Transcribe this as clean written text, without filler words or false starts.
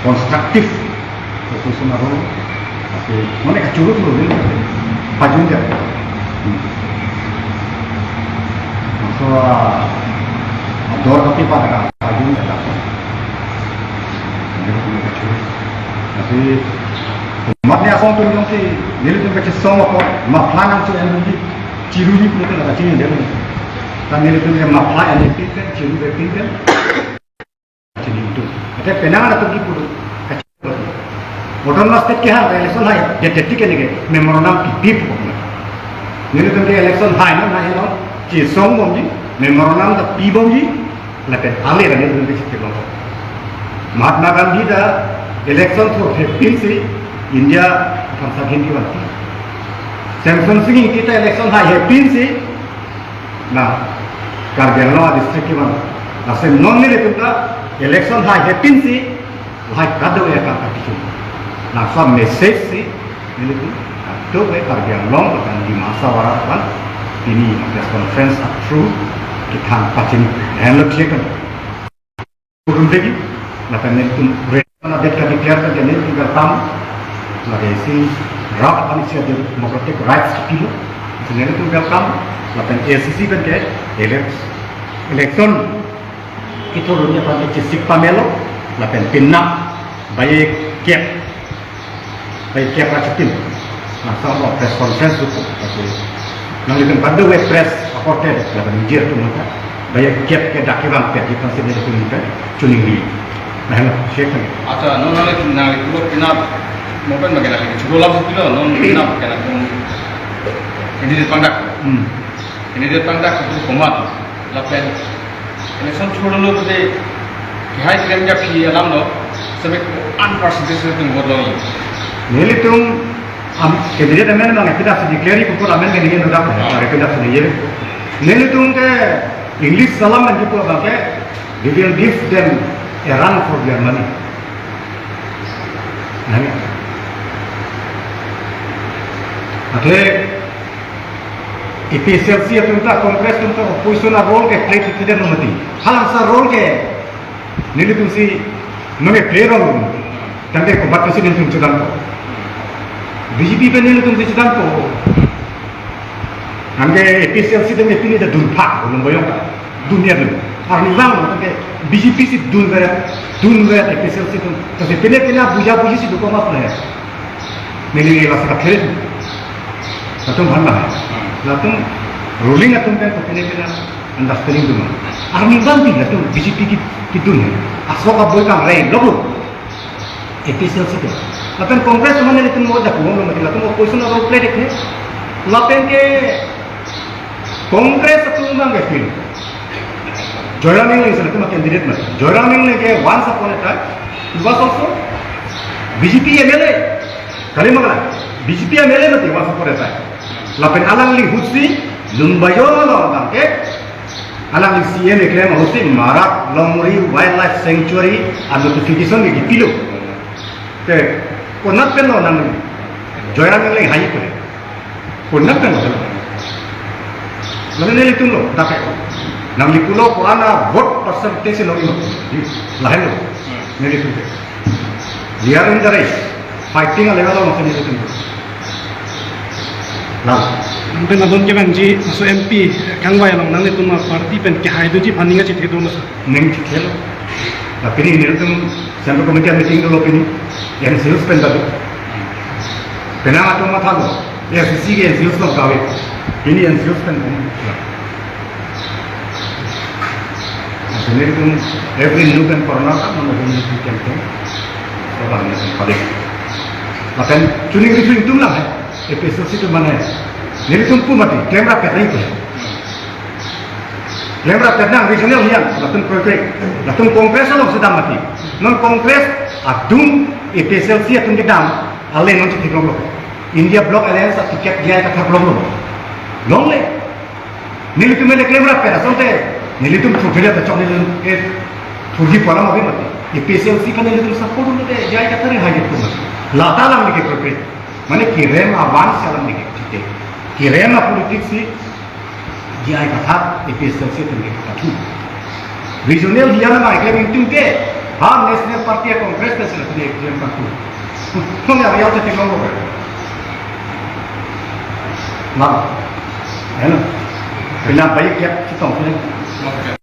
konstruktif susunan role tapi mana kacurut loh ini pajun dia masalah ador tapi pada pajun dia dapat ini kacurut tapi umatnya asal tuh yang sih ini tuh kecil semua kok maplanan sih yang ini cirunya pun itu ada cirunya dia kan ini tuh yang maplanan yang pintar ciru dia pintar itu. Ada penangan atau gitu. Modern mas tek kehar election hai. Dia detik ni ke memorandum pipip. Ni tu ke election hai na hai na. Ci song bom ji memorandum da pi bom ji. Lapen ale rani tu ke chitte bom. Mahatma Gandhi da election for 15 se India fasa hindi banti. Samson Singh kita election hai 15 se na Kargil district ke ban. Asal non ni tu ka election hai happen si hai kado ya kan itu nah so message si ini tu kado ya Kargil akan di masa warapan ini press conference through kita pacin handle check kan turun lagi nah kan itu rena date ka declare kan jadi tinggal tam lagi si draft initiative the democratic rights kilo ini tu welcome nah kan ACC kan ke election kita dunia pada cisik pamelo, lapen pinnak, baik kiap racitin, nah sama press conference itu, nanti kan pada web press reporter, lapen injir tu mereka, baik kiap ke dakiran kiap kita sini tu mereka, cuning ni, nah siapa? Acha, non nali kulo pinap, mungkin bagaimana lagi? Cukup lama kilo, non pinap bagaimana? Ini dia pangdak itu komat, lapen election छोड़ लो तो दे कि high claim या पी अलाम लो सब एक अनपर्सेंटेज से तुम बोल लो नहीं तुम हम कैबिनेट में ना kita sudah declare itu pun amen kan ini sudah ada kita sudah ये नहीं तुम के इंग्लिश सलाम में gitu apa के we will give them a run for their money नहीं ada efisiensi itu untuk kongres untuk oposisi role ke play tidak nomati. Halang sa role ke nili tu si nunge play role tante ko bat presiden tu sedang ko. BJP pe nili tu sedang ko. Angke efisiensi tu mesti ada dunpak belum bayang dunia tu. Arni bang tante BJP si dun gaya efisiensi tu. Tapi pena buja si duko mas lah. Nili rasa tak keren. Satu mana? Lalu ruling atau kan kena understanding tu mah. Army ganti lalu BJP kita ni. Asal kau boleh kan lain, logo. Efisien sih tu. Lalu kongres mana ni tu mau dah pulang mati. Lalu mau posisi orang play dek ni. Lalu ke kongres tu mana ke? Joyraming ni sebab tu macam candidate mah. Joyraming ni ke once upon a time was also BJP MLA. Kali mana? BJP MLA mati once upon a time. Lapen alang li husi lumbayo no bangke alang li CM claim husi Marak Longmuri Wildlife Sanctuary and notification ni dipilo ke konat pen no nang joyang ni hai kore konat pen no lalu ni itu lo dapat nang li pulo ko ana vote percentage no ino lahen lo ni itu dia in the race fighting a level of ni itu nah, nanti nadon ke banji masuk MP kang bayar long nanti tu mah parti pen ke hai tu ji funding aja itu masa. Neng cikelo. Tapi ini tu sampai komite meeting dulu ini yang serius pen tadi. Penang atau mata tu, ya sisi yang serius tu gawe. Ini yang serius pen. Jadi tu every new pen corona kan mana pun itu campaign. Sebab ni paling. Akan cuning itu lah. Episode itu mana? Jadi tumpu mati. Kamera pernah itu. Kamera pernah regional yang latung kongres lo sedang mati. Non kongres adung episode si atung kita alih non cikgu blok. India Bloc Alliance tiket dia kata blok lo. Long le. Nili tu mele kamera pernah. Sampai nili tu profilnya tercok nili turji pola mati mati. Episode si kan nili tu support lo deh. Dia kata ni hajat tu mati. Lata lang ni profil. Mana kirim awan salam ni kita. Kirim politik si dia kata efisiensi tu kita tu. Regional dia nama iklim itu ke हाँ national party या कांग्रेस का सिर्फ एक जन पार्टी तुम यार याद से टिकलों को ना है ना बिना भाई क्या चिताओं से